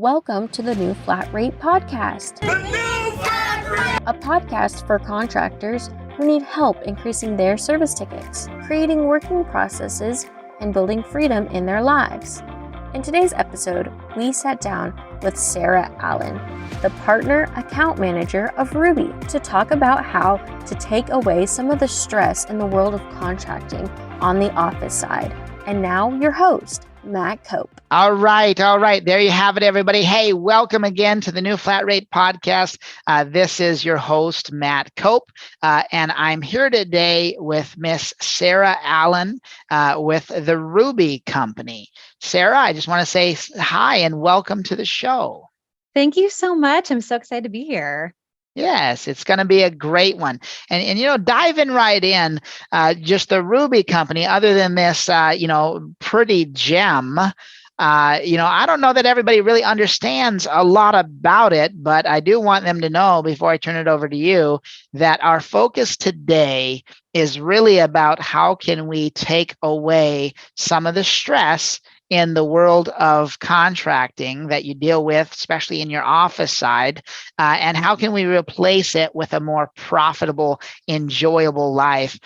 Welcome to the New Flat Rate Podcast. The New Flat Rate! A podcast for contractors who need help increasing their service tickets, creating working processes, and building freedom in their lives. In today's episode, we sat down with Sarah Allen, the partner account manager of Ruby, to talk about how to take away some of the stress in the world of contracting on the office side. And now your host, Matt Cope. All right. There you have it, everybody. Hey, welcome again to the New Flat Rate Podcast. This is your host, Matt Cope, and I'm here today with Miss Sarah Allen with the Ruby Company. Sarah, I just want to say hi and welcome to the show. Thank you so much. I'm so excited to be here. Yes, it's going to be a great one. And diving right in, just the Ruby Company, other than this, pretty gem, I don't know that everybody really understands a lot about it, but I do want them to know before I turn it over to you that our focus today is really about how can we take away some of the stress in the world of contracting that you deal with, especially in your office side, and how can we replace it with a more profitable, enjoyable life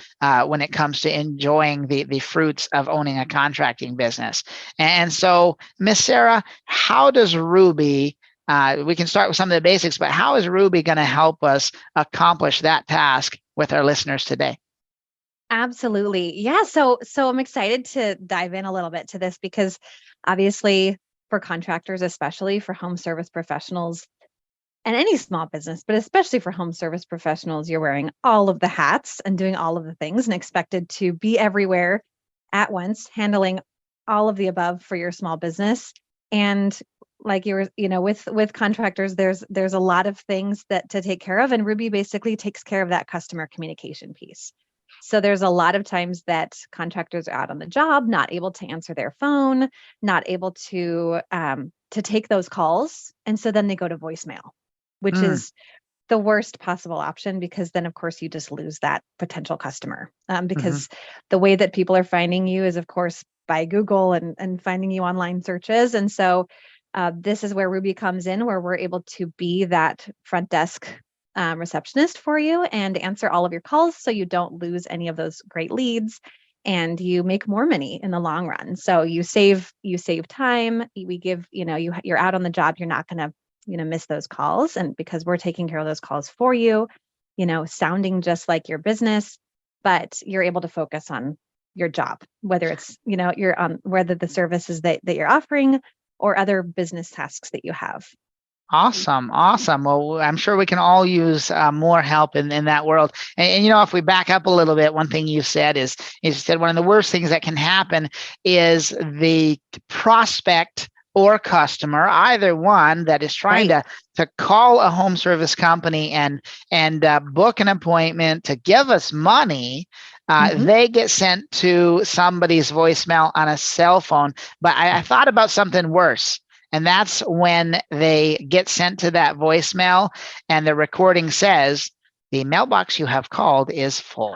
when it comes to enjoying the fruits of owning a contracting business. And so, Miss Sarah, how does Ruby, we can start with some of the basics, but how is Ruby going to help us accomplish that task with our listeners today? Absolutely. Yeah. So I'm excited to dive in a little bit to this because obviously for contractors, especially for home service professionals and any small business, but especially for home service professionals, you're wearing all of the hats and doing all of the things and expected to be everywhere at once, handling all of the above for your small business. And like you were, with contractors, there's a lot of things that to take care of. And Ruby basically takes care of that customer communication piece. So there's a lot of times that contractors are out on the job, not able to answer their phone, not able to take those calls. And so then they go to voicemail, which is the worst possible option because then, of course, you just lose that potential customer because the way that people are finding you is, of course, by Google and finding you online searches. And so this is where Ruby comes in, where we're able to be that front desk receptionist for you and answer all of your calls so you don't lose any of those great leads and you make more money in the long run. So you save time. We give, you're out on the job, you're not going to, miss those calls. And because we're taking care of those calls for you, sounding just like your business, but you're able to focus on your job, whether it's, you're on whether the services that you're offering or other business tasks that you have. Awesome. Well, I'm sure we can all use more help in that world. And if we back up a little bit, one thing you said is you said one of the worst things that can happen is the prospect or customer, either one, that is trying to call a home service company and book an appointment to give us money. They get sent to somebody's voicemail on a cell phone. But I thought about something worse. And that's when they get sent to that voicemail and the recording says, the mailbox you have called is full.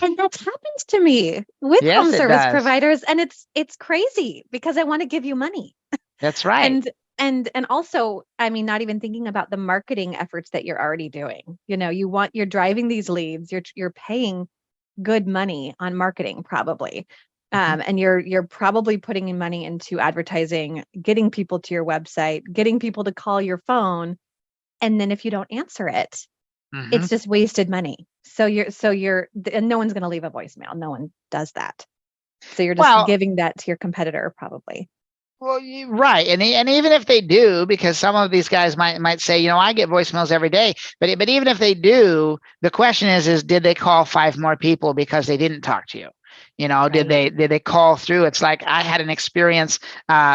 And that happens to me with home service providers. And it's crazy because I want to give you money. That's right. And also, not even thinking about the marketing efforts that you're already doing. You're driving these leads, you're paying good money on marketing probably. And you're probably putting in money into advertising, getting people to your website, getting people to call your phone. And then if you don't answer it, it's just wasted money. So and no one's going to leave a voicemail. No one does that. So you're just giving that to your competitor probably. Well, right. And even if they do, because some of these guys might say, I get voicemails every day, but even if they do, the question is did they call 5 more people because they didn't talk to you? Did they call through? It's like I had an experience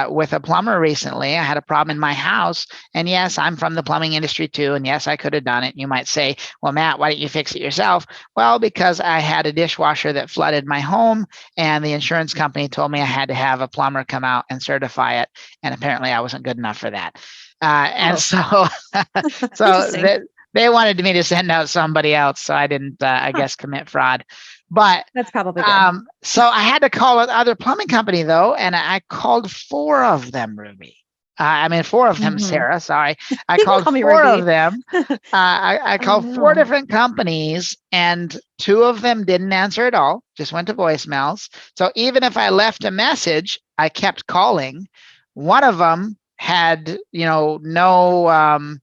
with a plumber recently. I had a problem in my house. And yes, I'm from the plumbing industry too. And yes, I could have done it. You might say, well, Matt, why didn't you fix it yourself? Well, because I had a dishwasher that flooded my home and the insurance company told me I had to have a plumber come out and certify it. And apparently I wasn't good enough for that. So they wanted me to send out somebody else. So I didn't, I guess, commit fraud. But that's probably good. So I had to call another plumbing company though, and I called 4 of them, Ruby. I mean, four of them, Mhm. Sarah. Sorry. I You can called call me four Ruby. of them. I Oh, called four no. different companies, and two of them didn't answer at all, just went to voicemails. So even if I left a message, I kept calling. One of them had, no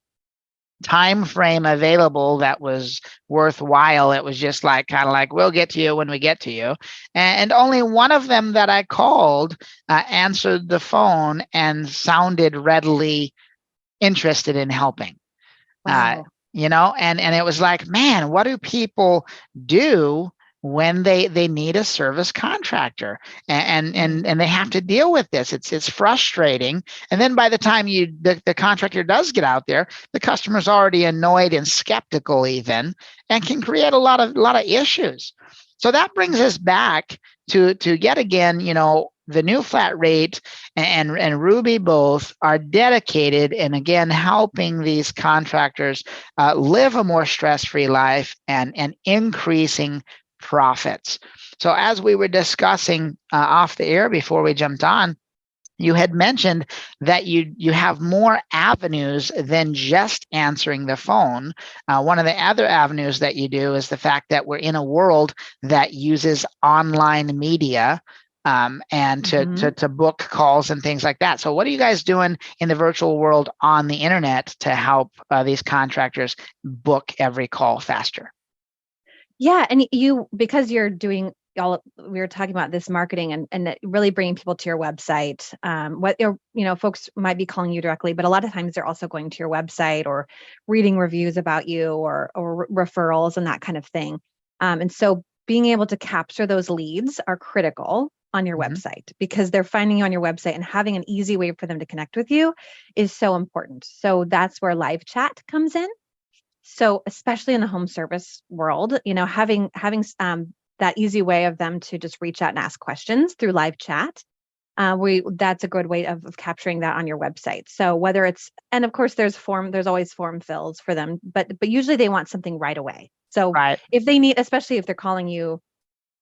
time frame available that was worthwhile. It was just like kind of like, we'll get to you when we get to you. And only one of them that I called answered the phone and sounded readily interested in helping. uh, Wow. and it was like, man, what do people do when they need a service contractor, and they have to deal with this? It's frustrating. And then by the time the contractor does get out there, the customer's already annoyed and skeptical even, and can create a lot of issues. So that brings us back to yet again, the new flat rate and Ruby both are dedicated, and again, helping these contractors live a more stress-free life and increasing profits. So as we were discussing off the air before we jumped on, you had mentioned that you have more avenues than just answering the phone. One of the other avenues that you do is the fact that we're in a world that uses online media, and to book calls and things like that. So what are you guys doing in the virtual world on the internet to help these contractors book every call faster? Yeah, and because you're doing all, we were talking about this marketing and really bringing people to your website. Folks might be calling you directly, but a lot of times they're also going to your website or reading reviews about you or referrals and that kind of thing. And so being able to capture those leads are critical on your website, because they're finding you on your website, and having an easy way for them to connect with you is so important. So that's where live chat comes in. So especially in the home service world, having that easy way of them to just reach out and ask questions through live chat, that's a good way of capturing that on your website. So whether it's, and of course there's always form fills for them, but usually they want something right away. So Right. if they need, especially if they're calling you,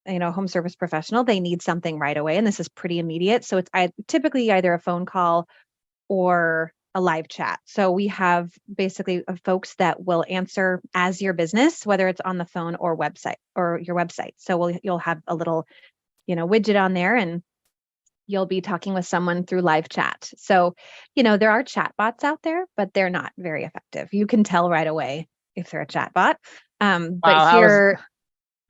home service professional, they need something right away, and this is pretty immediate. So it's typically either a phone call or a live chat. So we have basically folks that will answer as your business, whether it's on the phone or your website. So you'll have a little, widget on there, and you'll be talking with someone through live chat. So, there are chat bots out there, but they're not very effective. You can tell right away if they're a chat bot. But Wow, here,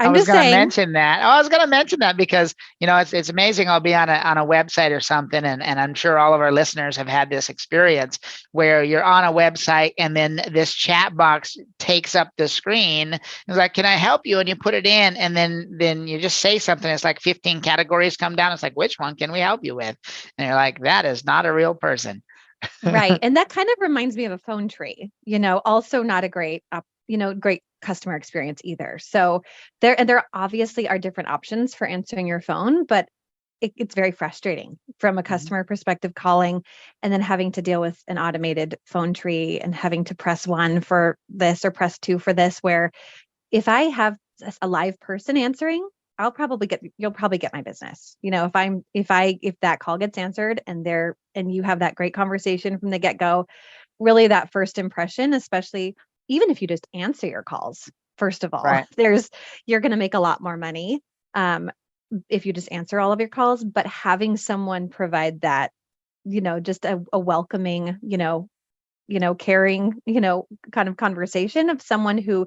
I I'm was just going to saying, mention that. Oh, I was going to mention that because it's amazing. I'll be on a website or something, and I'm sure all of our listeners have had this experience where you're on a website and then this chat box takes up the screen. It's like, "Can I help you?" And you put it in, and then you just say something. It's like 15 categories come down. It's like, which one can we help you with? And you're like, that is not a real person. right. And that kind of reminds me of a phone tree, also not a great customer experience either. So there obviously are different options for answering your phone, but it's very frustrating from a Mhm. customer perspective, calling and then having to deal with an automated phone tree and having to press 1 for this or press 2 for this, where if I have a live person answering, you'll probably get my business. If that call gets answered and you have that great conversation from the get-go, really that first impression, especially even if you just answer your calls, first of all, Right. you're going to make a lot more money. If you just answer all of your calls, but having someone provide that, just a welcoming, caring, kind of conversation of someone who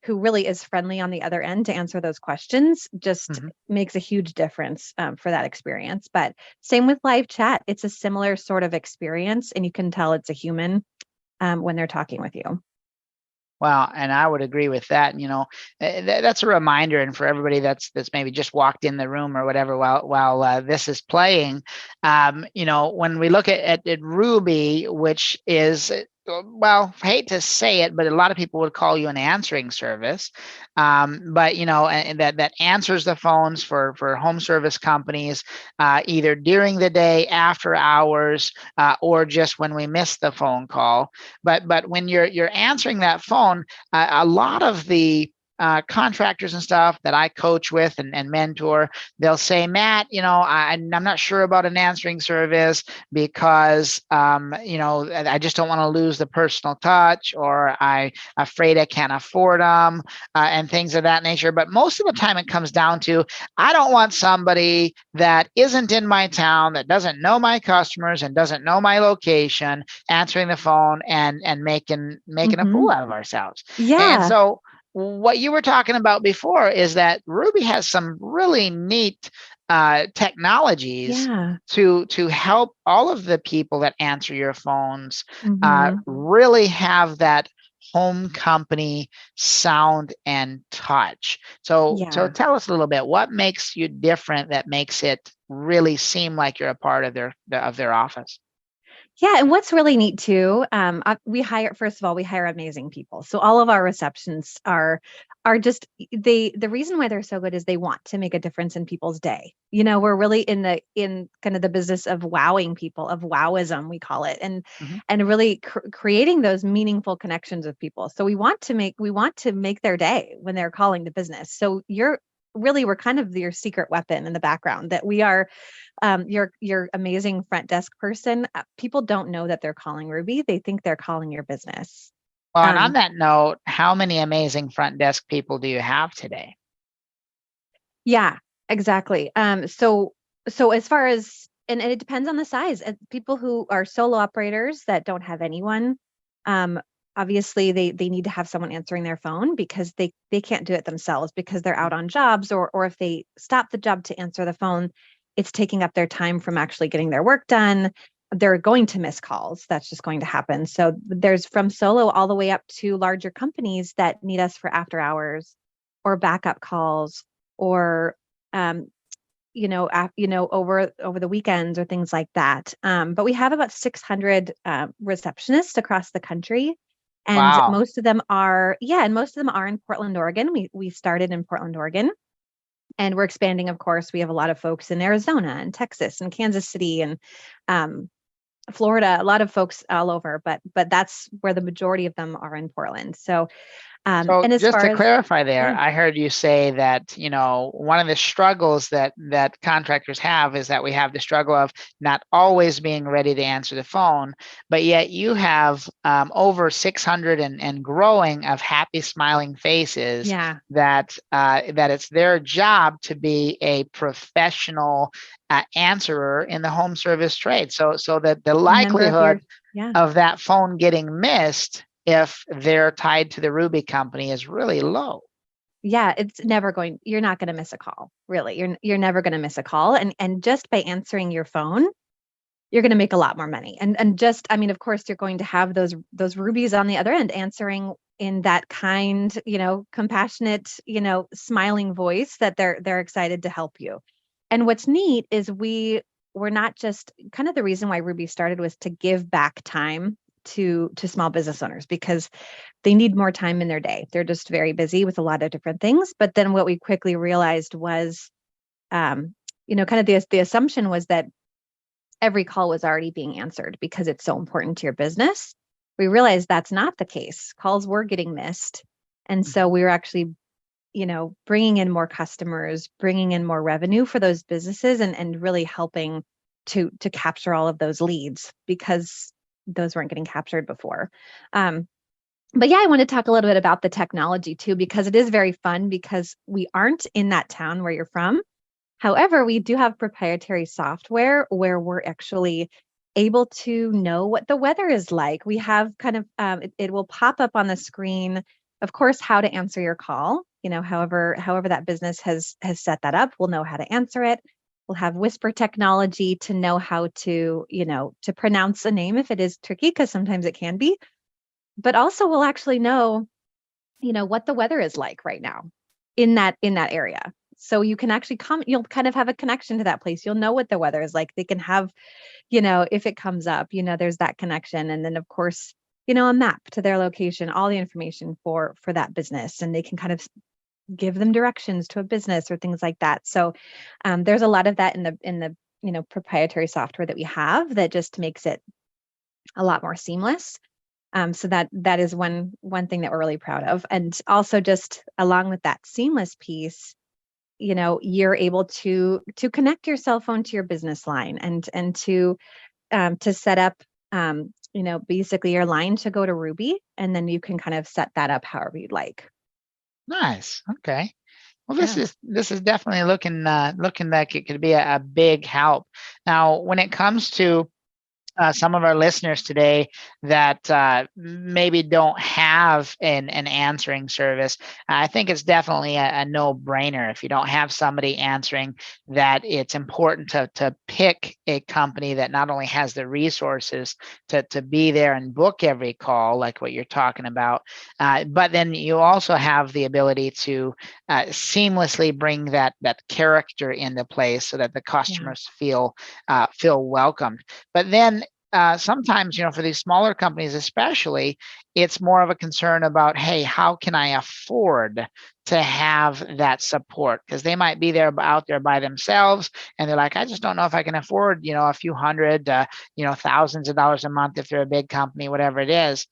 really is friendly on the other end to answer those questions just Mhm. makes a huge difference for that experience. But same with live chat, it's a similar sort of experience, and you can tell it's a human when they're talking with you. Well, and I would agree with that. That's a reminder, and for everybody that's maybe just walked in the room or whatever while this is playing, when we look at Ruby, which is, well, I hate to say it, but a lot of people would call you an answering service, but and that answers the phones for home service companies, either during the day, after hours, or just when we miss the phone call. But when you're answering that phone, a lot of the contractors and stuff that I coach with and mentor, they'll say, Matt, I'm not sure about an answering service because, I just don't want to lose the personal touch, or I'm afraid I can't afford them, and things of that nature. But most of the time it comes down to, I don't want somebody that isn't in my town, that doesn't know my customers and doesn't know my location, answering the phone and making a fool out of ourselves. And Yeah. so what you were talking about before is that Ruby has some really neat technologies Yeah. to help all of the people that answer your phones Mhm. really have that home company sound and touch. So Yeah. tell us a little bit, what makes you different that makes it really seem like you're a part of their office? Yeah, and what's really neat too, first of all, we hire amazing people. So all of our receptions are just the reason why they're so good is they want to make a difference in people's day. We're really in kind of the business of wowing people, of wowism we call it, and Mhm. and really creating those meaningful connections with people. So we want to make their day when they're calling the business. So we're kind of your secret weapon in the background, that we are your amazing front desk person. People don't know that they're calling Ruby. They think they're calling your business. Well, and on Um, that note, how many amazing front desk people do you have today? yeah, exactly. So as far as and it depends on the size. People who are solo operators that don't have anyone, um, obviously they need to have someone answering their phone because they can't do it themselves because they're out on jobs, or if they stop the job to answer the phone, it's taking up their time from actually getting their work done. They're going to miss calls. That's just going to happen. So there's from solo all the way up to larger companies that need us for after hours or backup calls, or um, over the weekends or things like that. But we have about 600 receptionists across the country, and Wow. most of them are in Portland, Oregon. We started in Portland, Oregon, and we're expanding. Of course, we have a lot of folks in Arizona and Texas and Kansas City and um, Florida. A lot of folks all over, but that's where the majority of them are in Portland. So, So and as just far to as clarify there, yeah, I heard you say that, one of the struggles that contractors have is that we have the struggle of not always being ready to answer the phone, but yet you have over 600 and growing of happy, smiling faces yeah, that it's their job to be a professional answerer in the home service trade. So that the a member of your likelihood yeah. of that phone getting missed if they're tied to the Ruby company is really low. Yeah, you're not going to miss a call. Really. You're never going to miss a call, and just by answering your phone, you're going to make a lot more money. And just I mean, of course you're going to have those rubies on the other end answering in that kind, compassionate, smiling voice that they're excited to help you. And what's neat is we're not just kind of the reason why Ruby started was to give back time to small business owners because they need more time in their day. They're just very busy with a lot of different things. But then what we quickly realized was, kind of the assumption was that every call was already being answered because it's so important to your business. We realized that's not the case. Calls were getting missed. And so we were actually, bringing in more customers, bringing in more revenue for those businesses, and really helping to capture all of those leads because those weren't getting captured before. But yeah, I want to talk a little bit about the technology too, because it is very fun because we aren't in that town where you're from. However, we do have proprietary software where we're actually able to know what the weather is like. We have kind of, it will pop up on the screen, of course, how to answer your call. However that business has set that up, we'll know how to answer it. We'll have whisper technology to know how to pronounce a name if it is tricky, because sometimes it can be. But also we'll actually know, what the weather is like right now in that area. So you can actually you'll kind of have a connection to that place. You'll know what the weather is like. They can have, if it comes up, there's that connection. And then of course, a map to their location, all the information for that business. And they can kind of give them directions to a business or things like that. So there's a lot of that in the proprietary software that we have that just makes it a lot more seamless. So that is one thing that we're really proud of. And also just along with that seamless piece, you're able to connect your cell phone to your business line and to set up, basically your line to go to Ruby, and then you can kind of set that up however you'd like. Nice. Okay. Well, Yeah. this is definitely looking like it could be a big help. Now, when it comes to some of our listeners today that maybe don't have an answering service, I think it's definitely a no-brainer. If you don't have somebody answering, that it's important to pick a company that not only has the resources to be there and book every call, like what you're talking about, but then you also have the ability to seamlessly bring that character into place so that the customers feel welcomed. But then sometimes, for these smaller companies especially, it's more of a concern about, hey, how can I afford to have that support? Because they might be out there by themselves, and they're like, I just don't know if I can afford, a few hundred, thousands of dollars a month if they're a big company, whatever it is.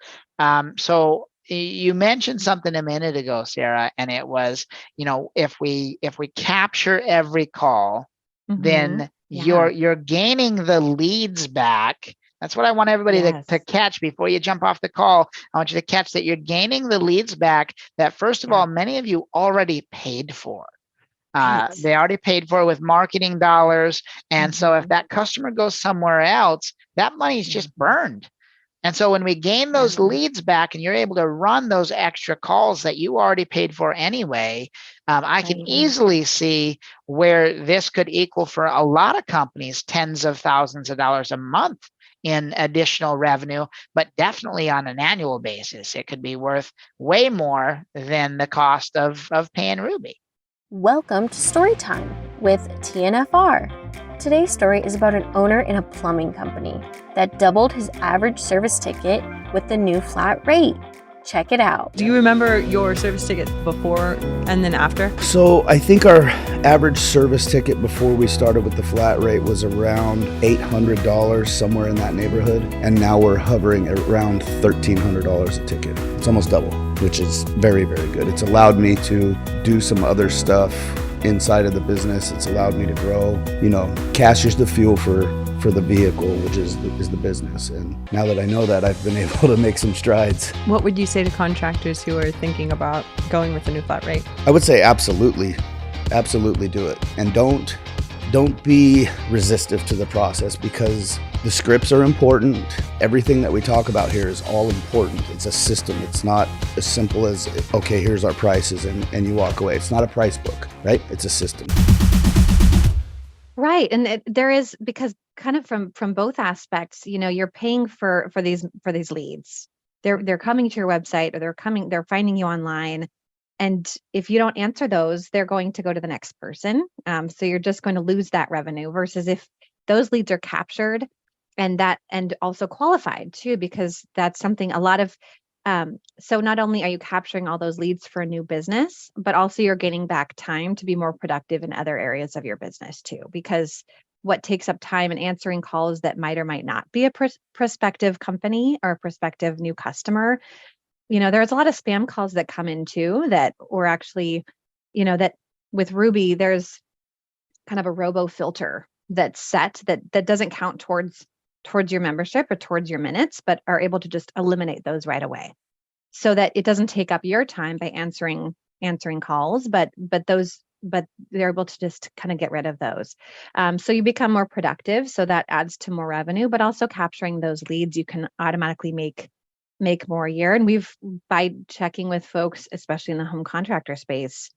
So you mentioned something a minute ago, Sarah, and it was, if we capture every call, then you're gaining the leads back. That's what I want everybody to catch before you jump off the call. I want you to catch that you're gaining the leads back that, first of all, many of you already paid for. They already paid for it with marketing dollars. And so if that customer goes somewhere else, that money is just burned. And so when we gain those leads back and you're able to run those extra calls that you already paid for anyway, I can easily see where this could equal for a lot of companies tens of thousands of dollars a month in additional revenue, but definitely on an annual basis, it could be worth way more than the cost of paying Ruby. Welcome to Storytime with TNFR. Today's story is about an owner in a plumbing company that doubled his average service ticket with the new flat rate. Check it out. Do you remember your service ticket before and then after? So I think our average service ticket before we started with the flat rate was around $800, somewhere in that neighborhood. And now we're hovering at around $1,300 a ticket. It's almost double, which is very, very good. It's allowed me to do some other stuff inside of the business. It's allowed me to grow. Cash is the fuel for the vehicle, which is the business. And now that I know that, I've been able to make some strides. What would you say to contractors who are thinking about going with the new flat rate? I would say absolutely do it. And don't be resistive to the process, because the scripts are important. Everything that we talk about here is all important. It's a system. It's not as simple as, okay, here's our prices and you walk away. It's not a price book, right? It's a system. Right. And there is, because kind of from both aspects, you're paying for these leads. They're coming to your website, or they're finding you online. And if you don't answer those, they're going to go to the next person. So you're just going to lose that revenue, versus if those leads are captured and also qualified too, because that's something a lot of, so not only are you capturing all those leads for a new business, but also you're gaining back time to be more productive in other areas of your business too, because what takes up time and answering calls that might or might not be a prospective company or a prospective new customer. There's a lot of spam calls that come in too, that we're actually, that with Ruby, there's kind of a robo filter that's set that doesn't count towards your membership or towards your minutes, but are able to just eliminate those right away, so that it doesn't take up your time by answering calls, but they're able to just kind of get rid of those. So you become more productive. So that adds to more revenue, but also capturing those leads, you can automatically make more a year. And by checking with folks, especially in the home contractor space,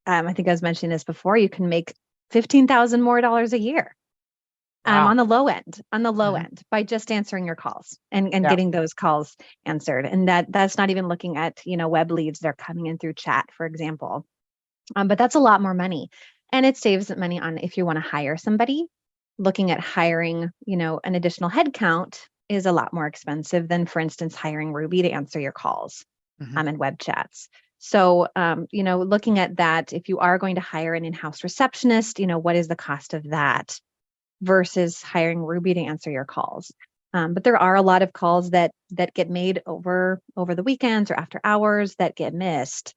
I think I was mentioning this before, you can make $15,000 more a year. On the low end, by just answering your calls and getting those calls answered. And that's not even looking at, web leads. They're coming in through chat, for example. But that's a lot more money. And it saves money on, if you want to hire somebody, looking at hiring, an additional headcount is a lot more expensive than, for instance, hiring Ruby to answer your calls and web chats. So, looking at that, if you are going to hire an in-house receptionist, what is the cost of that versus hiring Ruby to answer your calls? But there are a lot of calls that get made over the weekends or after hours that get missed.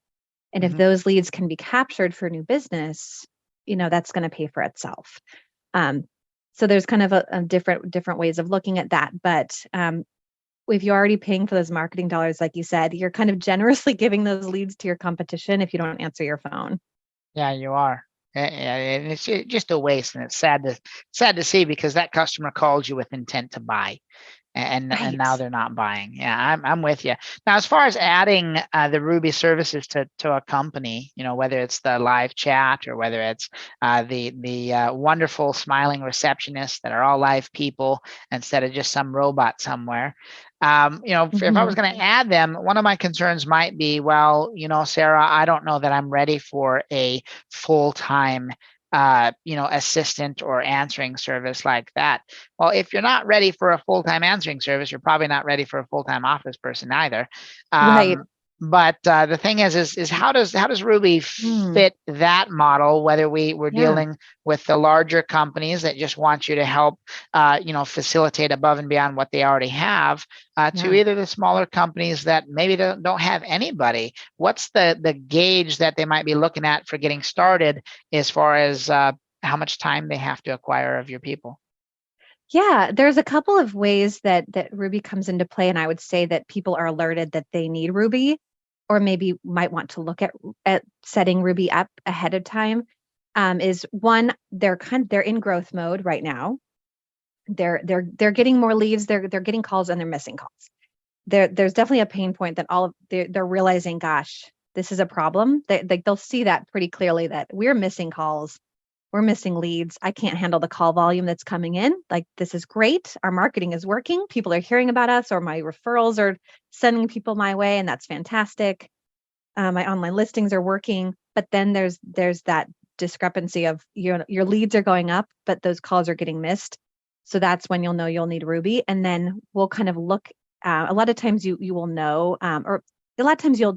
And if Mhm. those leads can be captured for new business, that's going to pay for itself. So there's kind of a different ways of looking at that. But if you're already paying for those marketing dollars, like you said, you're kind of generously giving those leads to your competition if you don't answer your phone. Yeah, you are. And it's just a waste, and it's sad to see, because that customer called you with intent to buy, and now Right. they're not buying. Yeah, I'm with you. Now, as far as adding the Ruby services to a company, whether it's the live chat or whether it's the wonderful smiling receptionists that are all live people instead of just some robot somewhere. If I was going to add them, one of my concerns might be, well, Sarah, I don't know that I'm ready for a full-time assistant or answering service like that. Well, if you're not ready for a full-time answering service, you're probably not ready for a full-time office person either. Right. But the thing is how does Ruby fit that model? Whether we're Yeah. dealing with the larger companies that just want you to help, facilitate above and beyond what they already have, to Yeah. either the smaller companies that maybe don't have anybody. What's the gauge that they might be looking at for getting started as far as how much time they have to acquire of your people? Yeah, there's a couple of ways that Ruby comes into play, and I would say that people are alerted that they need Ruby, or maybe might want to look at setting Ruby up ahead of time. Is one, they're in growth mode right now. They're getting more leads, they're getting calls, and they're missing calls. There's definitely a pain point that they're realizing, gosh, this is a problem. They'll see that pretty clearly, that we're missing calls. We're missing leads. I can't handle the call volume that's coming in. Like, this is great. Our marketing is working. People are hearing about us, or my referrals are sending people my way, and that's fantastic. My online listings are working. But then there's that discrepancy of your leads are going up, but those calls are getting missed. So that's when you'll know you'll need Ruby. And then we'll kind of look. A lot of times you will know, or a lot of times you'll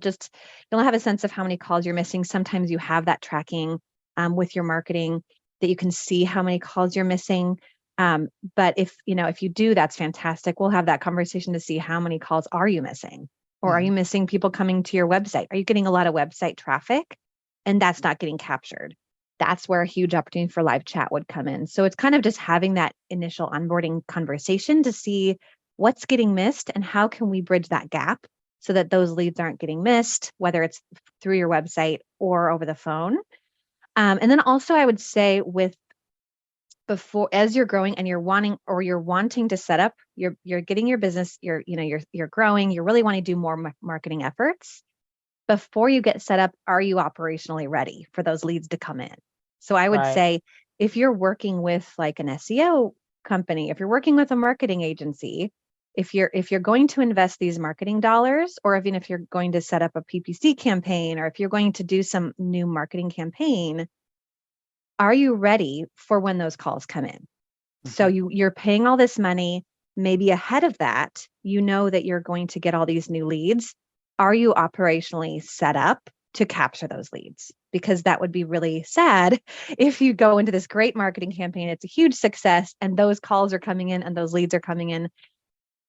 have a sense of how many calls you're missing. Sometimes you have that tracking with your marketing, that you can see how many calls you're missing. But if you do, that's fantastic. We'll have that conversation to see how many calls are you missing, or are you missing people coming to your website? Are you getting a lot of website traffic and that's not getting captured? That's where a huge opportunity for live chat would come in. So it's kind of just having that initial onboarding conversation to see what's getting missed and how can we bridge that gap so that those leads aren't getting missed, whether it's through your website or over the phone. And then also, I would say, as you're growing and you're wanting to set up, you're getting your business, you're growing, you really want to do more marketing efforts. Before you get set up, are you operationally ready for those leads to come in? So I would Right. say, if you're working with like an SEO company, if you're working with a marketing agency, if you're going to invest these marketing dollars, or even if you're going to set up a PPC campaign, or if you're going to do some new marketing campaign, are you ready for when those calls come in? So you're paying all this money, maybe ahead of that, you know that you're going to get all these new leads. Are you operationally set up to capture those leads? Because that would be really sad if you go into this great marketing campaign, it's a huge success, and those calls are coming in and those leads are coming in,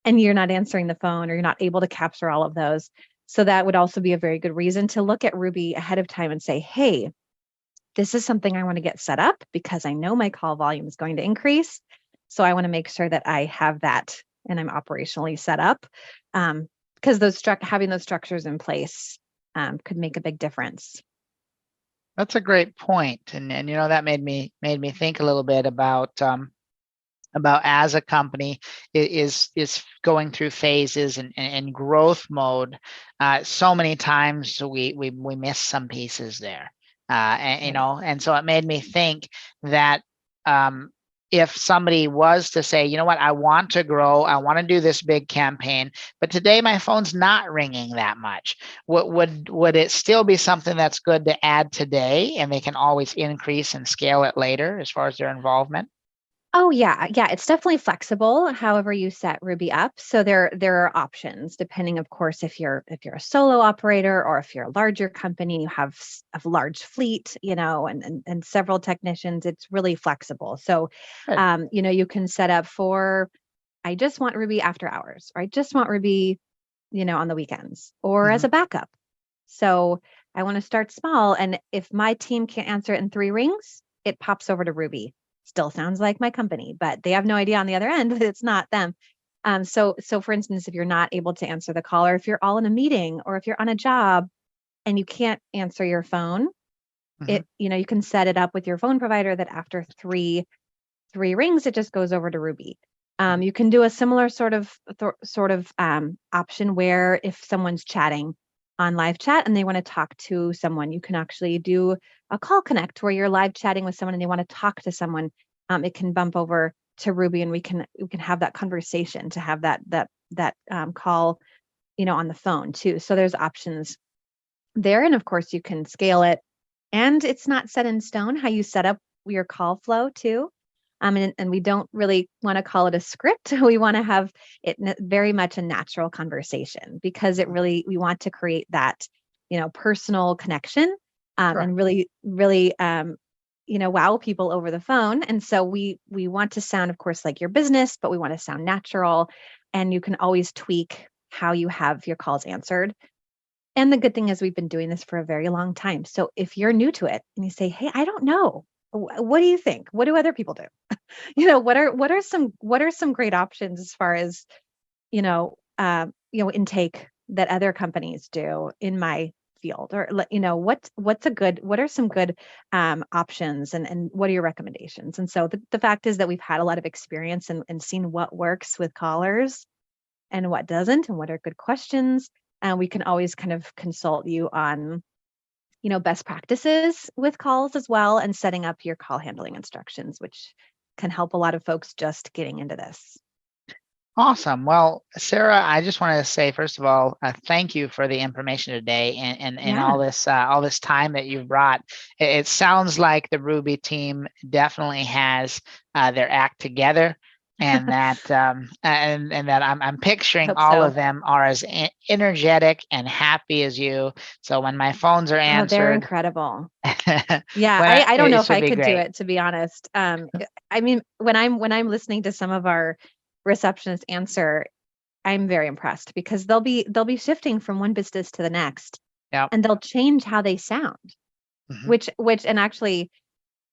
and you're not answering the phone, or you're not able to capture all of those. So that would also be a very good reason to look at Ruby ahead of time and say, hey, this is something I want to get set up because I know my call volume is going to increase. So I want to make sure that I have that and I'm operationally set up, because having those structures in place could make a big difference. That's a great point. And that made me think a little bit about as a company is going through phases and growth mode. So many times we miss some pieces there. And so it made me think that if somebody was to say, you know what, I want to grow, I want to do this big campaign, but today my phone's not ringing that much, would it still be something that's good to add today, and they can always increase and scale it later as far as their involvement? Oh yeah, it's definitely flexible. However you set Ruby up, so there are options depending, of course, if you're a solo operator, or if you're a larger company, you have a large fleet, and several technicians. It's really flexible. So, Good. you can set up for I just want Ruby after hours, or I just want Ruby, on the weekends or as Mhm. a backup. So I want to start small. And if my team can't answer it in 3 rings, it pops over to Ruby. Still sounds like my company, but they have no idea on the other end that it's not them. So for instance, if you're not able to answer the call, or if you're all in a meeting, or if you're on a job and you can't answer your phone, Mhm. you can set it up with your phone provider that after three rings, it just goes over to Ruby. Mhm. You can do a similar sort of option where if someone's chatting on live chat and they want to talk to someone, you can actually do a call connect where you're live chatting with someone and they want to talk to someone. It can bump over to Ruby, and we can have that conversation to have that call, on the phone too. So there's options there, and of course you can scale it, and it's not set in stone how you set up your call flow too. And we don't really want to call it a script. We want to have it very much a natural conversation, because we want to create that, personal connection, Sure. and really, really, wow people over the phone. And so we want to sound, of course, like your business, but we want to sound natural. And you can always tweak how you have your calls answered. And the good thing is we've been doing this for a very long time. So if you're new to it and you say, "Hey, I don't know. What do you think? What do other people do?" What are some great options as far as, intake that other companies do in my field, or what are some good options, and what are your recommendations? And so the fact is that we've had a lot of experience and seen what works with callers and what doesn't, and what are good questions. And we can always kind of consult you on, best practices with calls as well, and setting up your call handling instructions, which can help a lot of folks just getting into this. Awesome. Well, Sarah, I just wanted to say, first of all, thank you for the information today, and Yeah. all this time that you've brought. It sounds like the Ruby team definitely has their act together, and that and that I'm picturing Hope all so. of them are as energetic and happy as you. So when my phones are Oh, they're answered, incredible. Yeah, well, I don't know it if should I be could do great. it, to be honest. I mean, when I'm listening to some of our receptionists answer, I'm very impressed, because they'll be shifting from one business to the next, Yeah. and they'll change how they sound, Mhm. which and actually,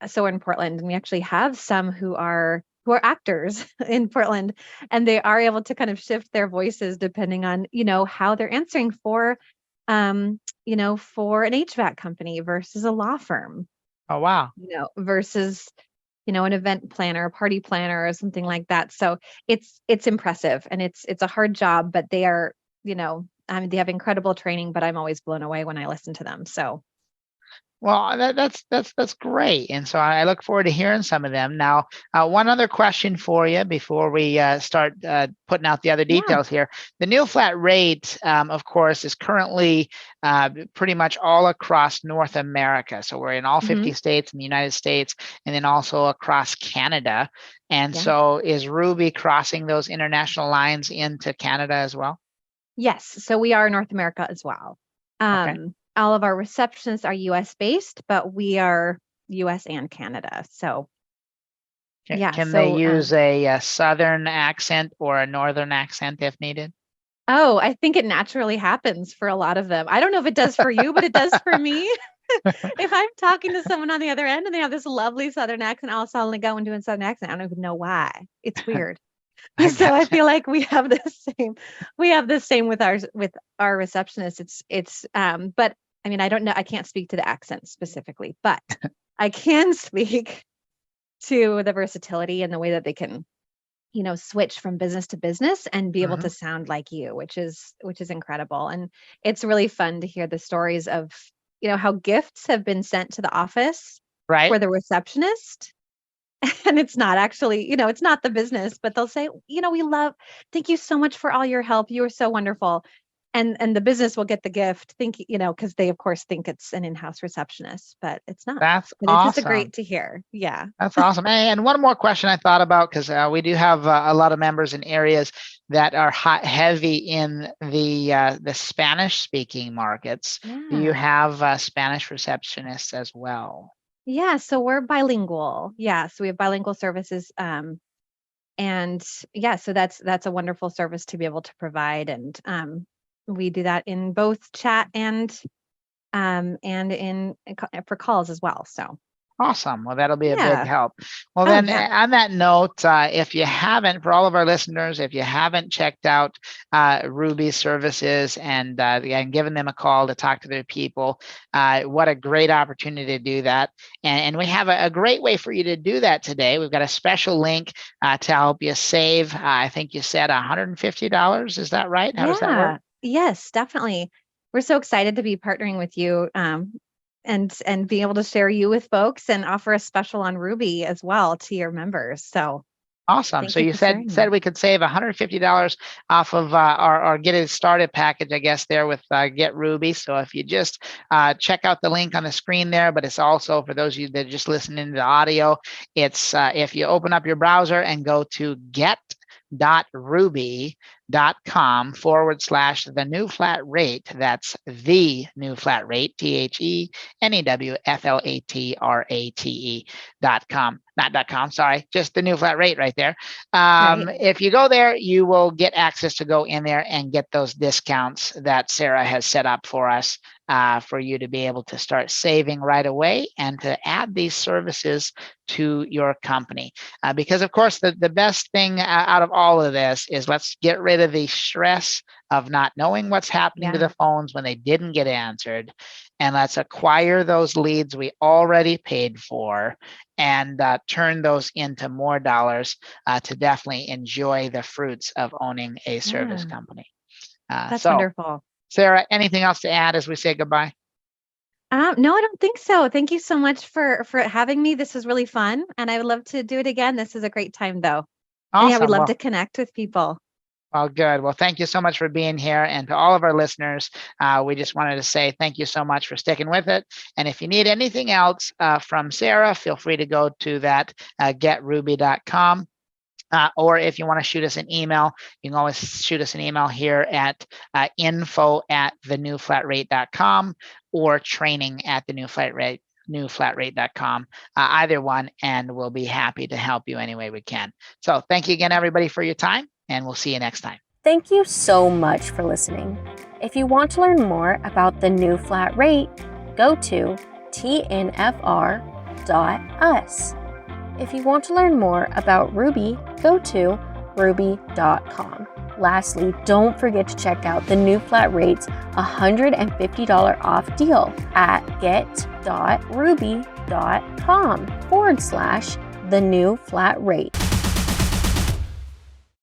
so we're in Portland, and we actually have some who are actors in Portland, and they are able to kind of shift their voices depending on, how they're answering for an HVAC company versus a law firm, Oh, wow. versus, an event planner, a party planner, or something like that. So it's impressive, and it's a hard job, but they are, I mean, they have incredible training, but I'm always blown away when I listen to them. So Well, that's great, and so I look forward to hearing some of them. Now, one other question for you before we start putting out the other yeah. details here. The new flat rate, of course, is currently pretty much all across North America. So we're in all 50 Hmm. states in the United States, and then also across Canada. And Yeah. so, is Ruby crossing those international lines into Canada as well? Yes. So we are North America as well. Okay. All of our receptionists are US based, but we are US and Canada. So yeah. Can they So use a southern accent or a northern accent if needed? oh, I think it naturally happens for a lot of them. I don't know if it does for you, but it does for me. If I'm talking to someone on the other end and they have this lovely Southern accent, I'll suddenly go and do a Southern accent. I don't even know why. It's weird. I So I gotcha. feel like we have the same with our receptionists. It's but I mean, I don't know, I can't speak to the accent specifically, but I can speak to the versatility and the way that they can, switch from business to business and be able Mhm. to sound like you, which is incredible. And it's really fun to hear the stories of, how gifts have been sent to the office Right. for the receptionist. And it's not actually, it's not the business, but they'll say, thank you so much for all your help. You were so wonderful. And the business will get the gift, because they of course think it's an in-house receptionist, but it's not. That's But it's just a awesome. great to hear. Yeah. That's awesome. And one more question I thought about, because we do have a lot of members in areas that are heavy in the Spanish speaking markets. Do you Yeah. have Spanish receptionists as well? Yeah. So we're bilingual. Yeah. So we have bilingual services. And yeah, so that's a wonderful service to be able to provide. And we do that in both chat and for calls as well. So Awesome. Well, that'll be a big yeah. help. Well, Oh, then yeah. on that note, if you haven't, for all of our listeners, if you haven't checked out Ruby's services and given them a call to talk to their people, what a great opportunity to do that. And we have a great way for you to do that today. We've got a special link to help you save, I think you said $150. Is that right? How does that work? Yes, definitely. We're so excited to be partnering with you and be able to share you with folks and offer a special on Ruby as well to your members. So awesome. thank So you you for said sharing that. we could save $150 off of our get it started package, I guess, there with Get Ruby. So if you just check out the link on the screen there, but it's also for those of you that are just listening to the audio, it's if you open up your browser and go to get.ruby.com/the new flat rate. That's the new flat rate, THENEWFLATRATE.com. Not .com, sorry, just the new flat rate right there. Right. If you go there, you will get access to go in there and get those discounts that Sarah has set up for us for you to be able to start saving right away and to add these services to your company. Because of course, the best thing out of all of this is let's get rid of the stress of not knowing what's happening to the phones when they didn't get answered. And let's acquire those leads we already paid for and turn those into more dollars to definitely enjoy the fruits of owning a service company. That's so, wonderful. Sarah, anything else to add as we say goodbye? No, I don't think so. Thank you so much for having me. This was really fun, and I would love to do it again. This is a great time, though. Awesome. And yeah, we'd love to connect with people. Well, good. Well, thank you so much for being here. And to all of our listeners, we just wanted to say thank you so much for sticking with it. And if you need anything else from Sarah, feel free to go to that getruby.com. Or if you want to shoot us an email, you can always shoot us an email here at info@thenewflatrate.com or training@thenewflatrate.com, either one, and we'll be happy to help you any way we can. So thank you again, everybody, for your time, and we'll see you next time. Thank you so much for listening. If you want to learn more about the new flat rate, go to tnfr.us. If you want to learn more about Ruby, go to ruby.com. Lastly, don't forget to check out the new flat rate's $150 off deal at get.ruby.com/the new flat rate.